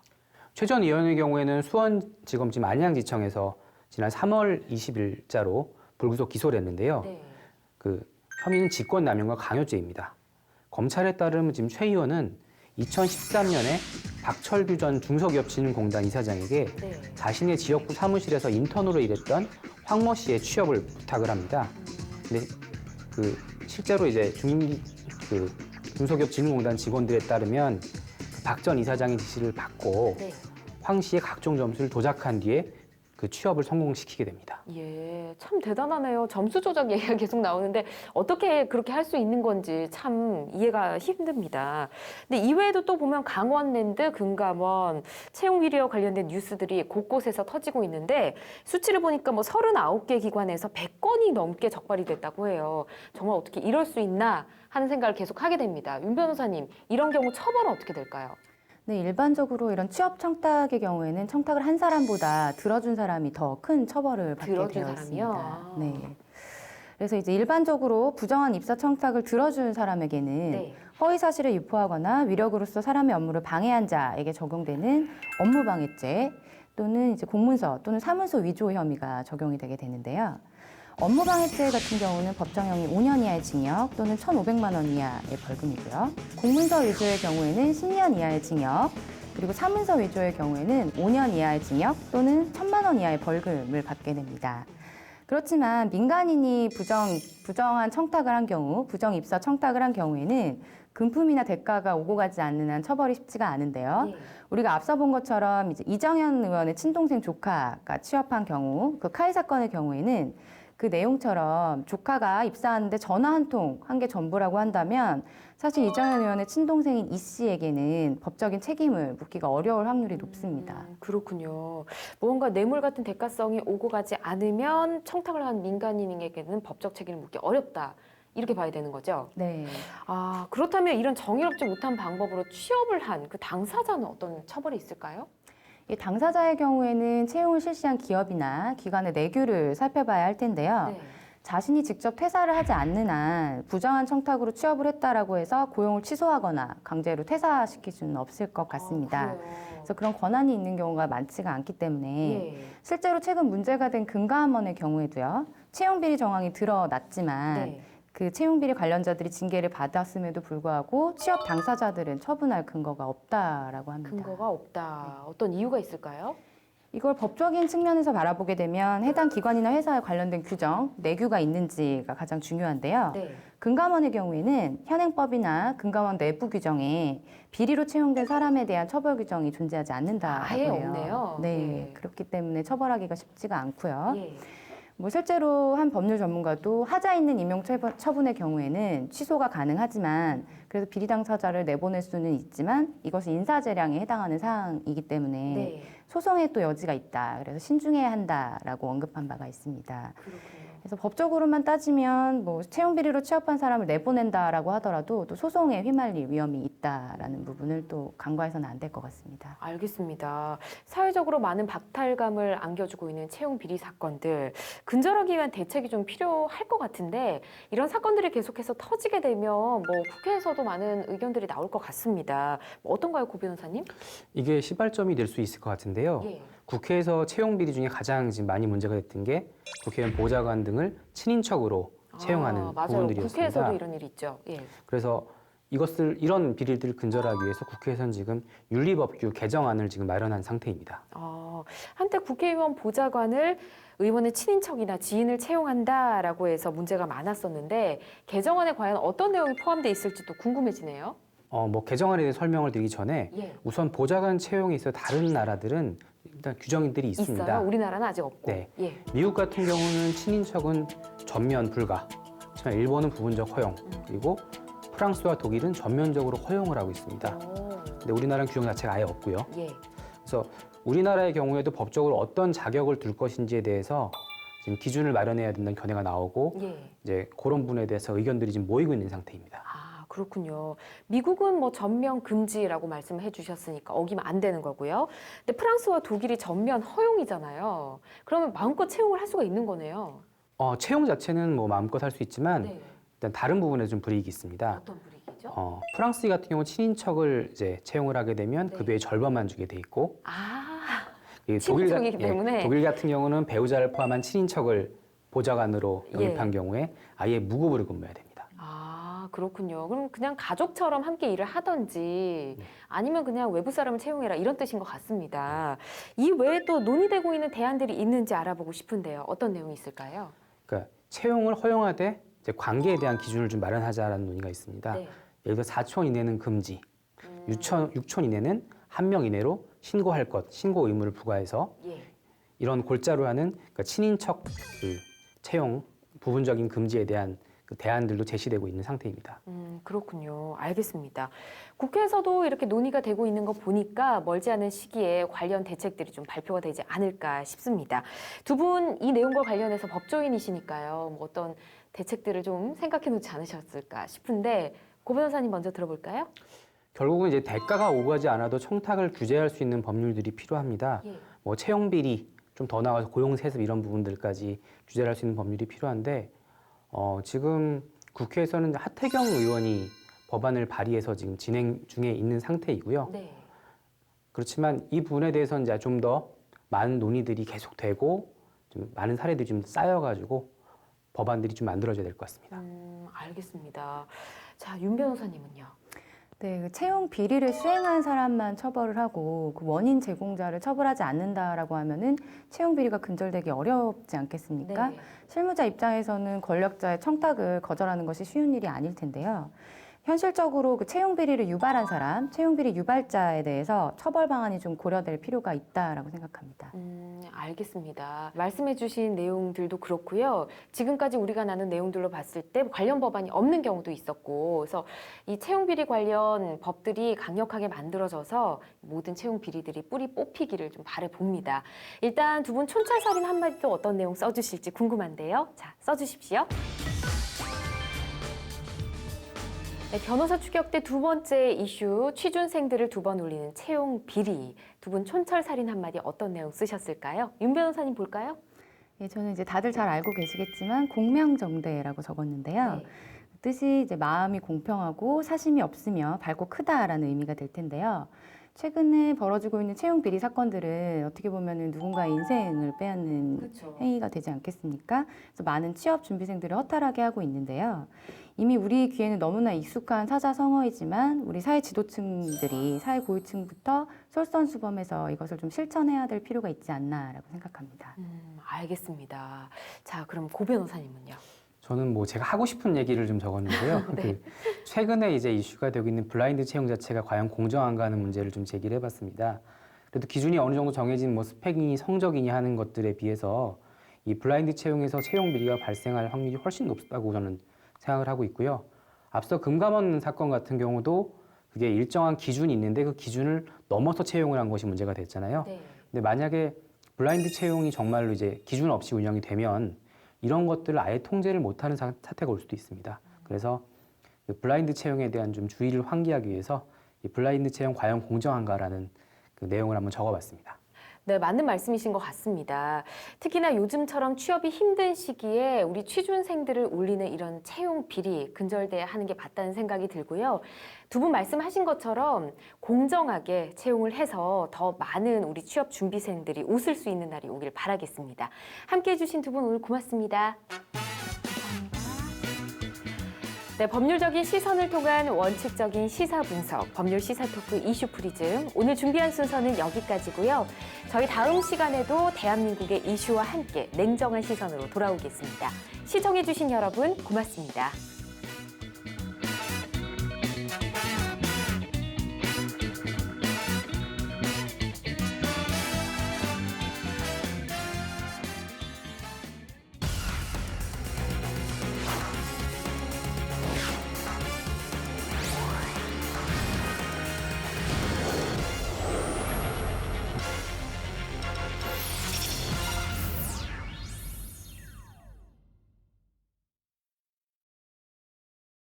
최 전 의원의 경우에는 수원지검 지금 안양지청에서 지난 3월 20일자로 불구속 기소를 했는데요. 네. 그 혐의는 직권남용과 강요죄입니다. 검찰에 따르면 지금 최 의원은 2013년에 박철규 전 중소기업진흥공단 이사장에게 네. 자신의 지역구 사무실에서 인턴으로 일했던 황모 씨의 취업을 부탁을 합니다. 근데 그 실제로 이제 중소기업진흥공단 직원들에 따르면 박 전 이사장의 지시를 받고 네. 황 씨의 각종 점수를 조작한 뒤에 그 취업을 성공시키게 됩니다. 예, 참 대단하네요. 점수 조작 얘기가 계속 나오는데 어떻게 그렇게 할 수 있는 건지 참 이해가 힘듭니다. 근데 이외에도 또 보면 강원랜드, 금감원, 채용 비리와 관련된 뉴스들이 곳곳에서 터지고 있는데 수치를 보니까 뭐 39개 기관에서 100건이 넘게 적발이 됐다고 해요. 정말 어떻게 이럴 수 있나 하는 생각을 계속 하게 됩니다. 윤 변호사님, 이런 경우 처벌은 어떻게 될까요? 네, 일반적으로 이런 취업 청탁의 경우에는 청탁을 한 사람보다 들어준 사람이 더 큰 처벌을 받게 들어준 되어 사람이요? 있습니다. 네. 그래서 이제 일반적으로 부정한 입사 청탁을 들어준 사람에게는 네. 허위 사실을 유포하거나 위력으로서 사람의 업무를 방해한 자에게 적용되는 업무방해죄 또는 이제 공문서 또는 사문서 위조 혐의가 적용이 되게 되는데요. 업무방해죄 같은 경우는 법정형이 5년 이하의 징역 또는 1,500만 원 이하의 벌금이고요. 공문서 위조의 경우에는 10년 이하의 징역, 그리고 사문서 위조의 경우에는 5년 이하의 징역 또는 1,000만 원 이하의 벌금을 받게 됩니다. 그렇지만 민간인이 부정한 청탁을 한 경우, 부정 입사 청탁을 한 경우에는 금품이나 대가가 오고 가지 않는 한 처벌이 쉽지가 않은데요. 예. 우리가 앞서 본 것처럼 이제 이정현 의원의 친동생 조카가 취업한 경우, 그 카이 사건의 경우에는 그 내용처럼 조카가 입사하는데 전화 한 통 한 게 전부라고 한다면 사실 이정현 의원의 친동생인 이 씨에게는 법적인 책임을 묻기가 어려울 확률이 높습니다. 그렇군요. 무언가 뇌물 같은 대가성이 오고 가지 않으면 청탁을 한 민간인에게는 법적 책임을 묻기 어렵다. 이렇게 봐야 되는 거죠. 네. 아, 그렇다면 이런 정의롭지 못한 방법으로 취업을 한 그 당사자는 어떤 처벌이 있을까요? 이 당사자의 경우에는 채용을 실시한 기업이나 기관의 내규를 살펴봐야 할 텐데요. 네. 자신이 직접 퇴사를 하지 않는 한 부정한 청탁으로 취업을 했다라고 해서 고용을 취소하거나 강제로 퇴사시킬 수는 없을 것 같습니다. 그래요. 그래서 그런 권한이 있는 경우가 많지가 않기 때문에 예. 실제로 최근 문제가 된 금감원의 경우에도요. 채용비리 정황이 드러났지만 네. 그 채용비리 관련자들이 징계를 받았음에도 불구하고 취업 당사자들은 처분할 근거가 없다라고 합니다. 근거가 없다. 어떤 이유가 있을까요? 이걸 법적인 측면에서 바라보게 되면 해당 기관이나 회사에 관련된 규정, 내규가 있는지가 가장 중요한데요. 네. 금감원의 경우에는 현행법이나 금감원 내부 규정에 비리로 채용된 사람에 대한 처벌 규정이 존재하지 않는다고 아예 해요. 없네요. 네, 예. 그렇기 때문에 처벌하기가 쉽지가 않고요. 예. 뭐 실제로 한 법률 전문가도 하자 있는 임용 처분의 경우에는 취소가 가능하지만 그래서 비리 당사자를 내보낼 수는 있지만 이것이 인사재량에 해당하는 사항이기 때문에 네. 소송에 또 여지가 있다. 그래서 신중해야 한다라고 언급한 바가 있습니다. 그렇군요. 그래서 법적으로만 따지면 뭐 채용 비리로 취업한 사람을 내보낸다라고 하더라도 또 소송에 휘말릴 위험이 있다라는 부분을 또 간과해서는 안 될 것 같습니다. 알겠습니다. 사회적으로 많은 박탈감을 안겨주고 있는 채용 비리 사건들, 근절하기 위한 대책이 좀 필요할 것 같은데 이런 사건들이 계속해서 터지게 되면 뭐 국회에서도 많은 의견들이 나올 것 같습니다. 뭐 어떤가요, 고 변호사님? 이게 시발점이 될 수 있을 것 같은데요. 예. 국회에서 채용 비리 중에 가장 지금 많이 문제가 됐던 게 국회의원 보좌관 등을 친인척으로 채용하는 맞아요. 부분들이었습니다. 국회에서도 이런 일이 있죠. 예. 그래서 이런 비리들을 근절하기 위해서 국회에서는 지금 윤리법규 개정안을 지금 마련한 상태입니다. 한때 국회의원 보좌관을 의원의 친인척이나 지인을 채용한다라고 해서 문제가 많았었는데 개정안에 과연 어떤 내용이 포함되어 있을지도 궁금해지네요. 뭐 개정안에 대해 설명을 드리기 전에 예. 우선 보좌관 채용에 있어 다른 나라들은 일단 규정들이 있습니다. 있어요? 우리나라는 아직 없고. 네. 예. 미국 같은 경우는 친인척은 전면 불가, 하지만 일본은 부분적 허용, 그리고 프랑스와 독일은 전면적으로 허용을 하고 있습니다. 근데 우리나라는 규정 자체가 아예 없고요. 예. 그래서 우리나라의 경우에도 법적으로 어떤 자격을 둘 것인지에 대해서 지금 기준을 마련해야 된다는 견해가 나오고 예. 이제 그런 부분에 대해서 의견들이 지금 모이고 있는 상태입니다. 그렇군요. 미국은 뭐 전면 금지라고 말씀해 주셨으니까 어기면 안 되는 거고요. 근데 프랑스와 독일이 전면 허용이잖아요. 그러면 마음껏 채용을 할 수가 있는 거네요. 채용 자체는 뭐 마음껏 할 수 있지만 네. 일단 다른 부분에 좀 불이익이 있습니다. 어떤 분위기죠? 프랑스 같은 경우 친인척을 이제 채용을 하게 되면 네. 급여의 절반만 주게 돼 있고 이 친인척이기 때문에. 독일 같은 경우는 배우자를 포함한 친인척을 보좌관으로 영입한 경우에 아예 무급으로 근무해야 됩니다. 그렇군요. 그럼 그냥 가족처럼 함께 일을 하던지 아니면 그냥 외부 사람을 채용해라 이런 뜻인 것 같습니다. 이 외에 또 논의되고 있는 대안들이 있는지 알아보고 싶은데요. 어떤 내용이 있을까요? 그러니까 채용을 허용하되 이제 관계에 대한 기준을 좀 마련하자라는 논의가 있습니다. 네. 예를 들어 4촌 이내는 금지, 6촌 이내는 1명 이내로 신고할 것, 신고 의무를 부과해서 예. 이런 골자로 하는 그러니까 친인척 채용 부분적인 금지에 대한 그 대안들도 제시되고 있는 상태입니다. 그렇군요. 알겠습니다. 국회에서도 이렇게 논의가 되고 있는 거 보니까 멀지 않은 시기에 관련 대책들이 좀 발표가 되지 않을까 싶습니다. 두 분 이 내용과 관련해서 법조인이시니까요. 뭐 어떤 대책들을 좀 생각해 놓지 않으셨을까 싶은데 고 변호사님 먼저 들어볼까요? 결국은 이제 대가가 오가지 않아도 청탁을 규제할 수 있는 법률들이 필요합니다. 예. 뭐 채용 비리, 좀 더 나아가서 고용 세습 이런 부분들까지 규제를 할 수 있는 법률이 필요한데 지금 국회에서는 하태경 의원이 법안을 발의해서 지금 진행 중에 있는 상태이고요. 네. 그렇지만 이 부분에 대해서는 이제 좀 더 많은 논의들이 계속되고 좀 많은 사례들이 좀 쌓여가지고 법안들이 좀 만들어져야 될 것 같습니다. 알겠습니다. 자, 윤 변호사님은요? 네, 그 채용 비리를 수행한 사람만 처벌을 하고 그 원인 제공자를 처벌하지 않는다라고 하면은 채용 비리가 근절되기 어렵지 않겠습니까? 네. 실무자 입장에서는 권력자의 청탁을 거절하는 것이 쉬운 일이 아닐 텐데요. 현실적으로 그 채용 비리를 유발한 사람, 채용 비리 유발자에 대해서 처벌 방안이 좀 고려될 필요가 있다라고 생각합니다. 알겠습니다. 말씀해주신 내용들도 그렇고요. 지금까지 우리가 나눈 내용들로 봤을 때 관련 법안이 없는 경우도 있었고, 그래서 이 채용 비리 관련 법들이 강력하게 만들어져서 모든 채용 비리들이 뿌리 뽑히기를 좀 바라봅니다. 일단 두 분 촌철살인 한마디도 어떤 내용 써주실지 궁금한데요. 자, 써주십시오. 네, 변호사 추격 때 두 번째 이슈, 취준생들을 두 번 울리는 채용 비리. 두 분 촌철살인 한마디 어떤 내용 쓰셨을까요? 윤 변호사님 볼까요? 예, 저는 이제 다들 잘 알고 계시겠지만 공명정대라고 적었는데요. 네. 뜻이 이제 마음이 공평하고 사심이 없으며 밝고 크다라는 의미가 될 텐데요. 최근에 벌어지고 있는 채용 비리 사건들은 어떻게 보면은 누군가의 인생을 빼앗는 그렇죠. 행위가 되지 않겠습니까? 그래서 많은 취업 준비생들을 허탈하게 하고 있는데요. 이미 우리 귀에는 너무나 익숙한 사자성어이지만 우리 사회 지도층들이 사회 고위층부터 솔선수범해서 이것을 좀 실천해야 될 필요가 있지 않나라고 생각합니다. 알겠습니다. 자, 그럼 고 변호사님은요? 저는 뭐 제가 하고 싶은 얘기를 좀 적었는데요. 네. 그 최근에 이제 이슈가 되고 있는 블라인드 채용 자체가 과연 공정한가 하는 문제를 좀 제기를 해봤습니다. 그래도 기준이 어느 정도 정해진 뭐 스펙이니 성적이니 하는 것들에 비해서 이 블라인드 채용에서 채용 비리가 발생할 확률이 훨씬 높다고 저는 생각을 하고 있고요. 앞서 금감원 사건 같은 경우도 그게 일정한 기준이 있는데 그 기준을 넘어서 채용을 한 것이 문제가 됐잖아요. 네. 근데 만약에 블라인드 채용이 정말로 이제 기준 없이 운영이 되면 이런 것들을 아예 통제를 못하는 사태가 올 수도 있습니다. 그래서 그 블라인드 채용에 대한 좀 주의를 환기하기 위해서 이 블라인드 채용 과연 공정한가라는 그 내용을 한번 적어봤습니다. 네, 맞는 말씀이신 것 같습니다. 특히나 요즘처럼 취업이 힘든 시기에 우리 취준생들을 올리는 이런 채용 비리 근절돼야 하는 게 맞다는 생각이 들고요. 두 분 말씀하신 것처럼 공정하게 채용을 해서 더 많은 우리 취업 준비생들이 웃을 수 있는 날이 오길 바라겠습니다. 함께해 주신 두 분 오늘 고맙습니다. 네, 법률적인 시선을 통한 원칙적인 시사 분석, 법률 시사 토크 이슈 프리즘. 오늘 준비한 순서는 여기까지고요. 저희 다음 시간에도 대한민국의 이슈와 함께 냉정한 시선으로 돌아오겠습니다. 시청해주신 여러분 고맙습니다.